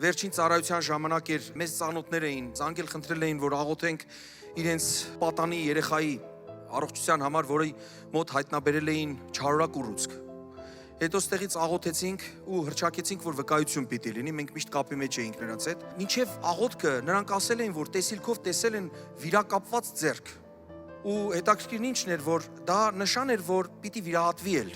Վերջին ծառայության ժամանակ էր, մեզ ծանոթներ էին, զանգել խնդրել էին, որ աղոթենք իրենց պատանի երեխայի առողջության համար, որի մոտ հայտնաբերել էին չարորակ ուռուցք։ Հետո ստեղից աղոթեցինք ու հրճակեցինք, որ վկայություն պիտի լինի, մենք միշտ կապի մեջ էինք նրանց հետ։ Մինչև աղոթքը նրանք ասել էին, որ տեսիլքով տեսել են վիրակապված ձեռք։ Ու հետաքրքիրն ինչն էր, որ դա նշան էր, որ պիտի վիրահատվի էլ։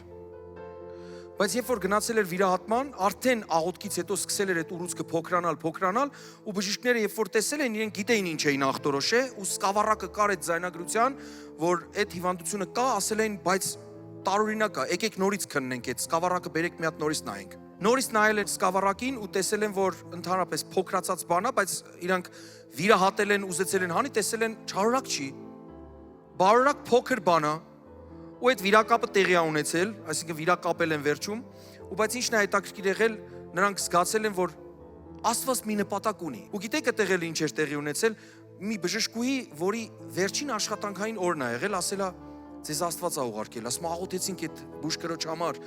Բայց երբ որ գնացել էր վիրահատման, արդեն աղոթքից հետո սկսել էր այդ ուռուցքը փոքրանալ, ու բժիշկները երբ որ տեսել են, իրենք գիտեին ինչ էին ախտորոշե, ու սկավառակը կար այդ ձայնագրության, որ այդ հիվանդությունը կա, ասել էին, բայց տարօրինակ է, եկեք նորից քննենք այդ սկավառակը, բերեք մի հատ նորից նայենք։ Նորից նայել են սկավառակին ու տեսել են, որ ընդհանրապես փոքրացած բան է, բայց իրանք վիրահատել են, ուզեցել են հանի, տեսել են չարորակ չի, բարորակ փոքր բան է։ Ու այդ վիրակապը տեղի է ունեցել, այսինքն վիրակապել են վերջում, ու բայց ինչն է հետաքրքիր եղել, նրանք զգացել են, որ Աստված մի նպատակ ունի։ Ու գիտեք այդտեղ էլ ինչ էր տեղի ունեցել, մի բժշկուհի, որի վերջին աշխատանքային օրն է եղել, ասել է, ձեզ Աստված է ուղարկել, ասում աղոթեցինք այդ բուժկրոջ համար,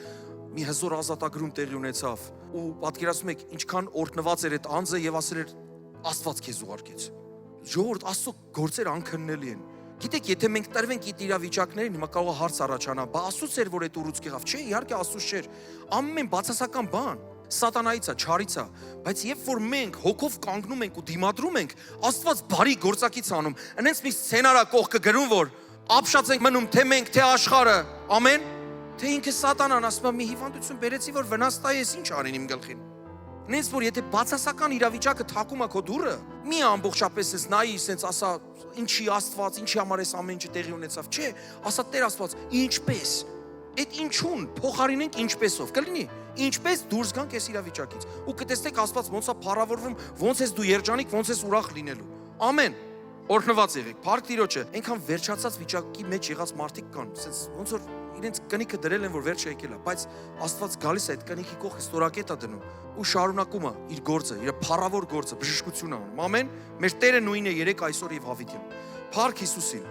մի հզոր ազատագրում տեղի ունեցավ, ու պատկերացնում եք, ինչքան օրհնված էր այդ անձը եւ ասել էր Աստված քեզ ուղարկեց։ Ժողովուրդ, Աստծո գործերը անքննելի են։ Գիտեք, եթե մենք տրվենք այդ իրավիճակներին, հիմա կարող է հարց առաջանա, բա Աստծուց էր, որ այդ ուռուցք եղավ։ Չէ, իհարկե Աստծուց չէր։ Ամեն բացասական բան սատանայից է, չարից է, բայց երբ որ մենք հոգով կանգնում ենք ու դիմադրում ենք, Աստված բարի գործակից անում։ Այնպես մի սցենարա կողքը գրում, որ ապշած ենք մնում, թե մենք, թե աշխարհը, ամեն, թե ինքը սատանան, ասում է մի հիվանդություն բերեցի, որ վնաստայի ես ինչ արին իմ գլխին։ Նենց որ եթե բացասական իրավիճակը թակում է քո դուռը, մի ամբողջապես ես նայի, սենց ասա, ինչի Աստված, ինչի համար էս ամեն ինչը տեղի ունեցավ, չէ, ասա Տեր Աստված, ինչպես։ Այդ ինչուն փոխարինենք ինչպեսով, կլինի։ Ինչպես դուրս գանք այս իրավիճակից։ Ու կտեսնեք Աստված ոնց է փառավորվում, ոնց ես դու երջանիկ, ոնց ես ուրախ լինելու։ Ամեն։ Օրհնված եղեք։ Փառք Տիրոջը։ Այնքան վերջացած վիճակի մեջ եղած մարդիկ կան, սենց ոնց որ իրենց կնիքը դրել են, որ վերջը եկել է, բայց Աստված գալիս է այդ կնիքի կողքը ստորակետ է դնում ու շարունակում է իր գործը, իր փառավոր գործը, բժշկությունը անում։ Ամեն։ Մեր Տերը նույնն է երեք այսօր եւ հավիտյան։ Փառք Հիսուսին։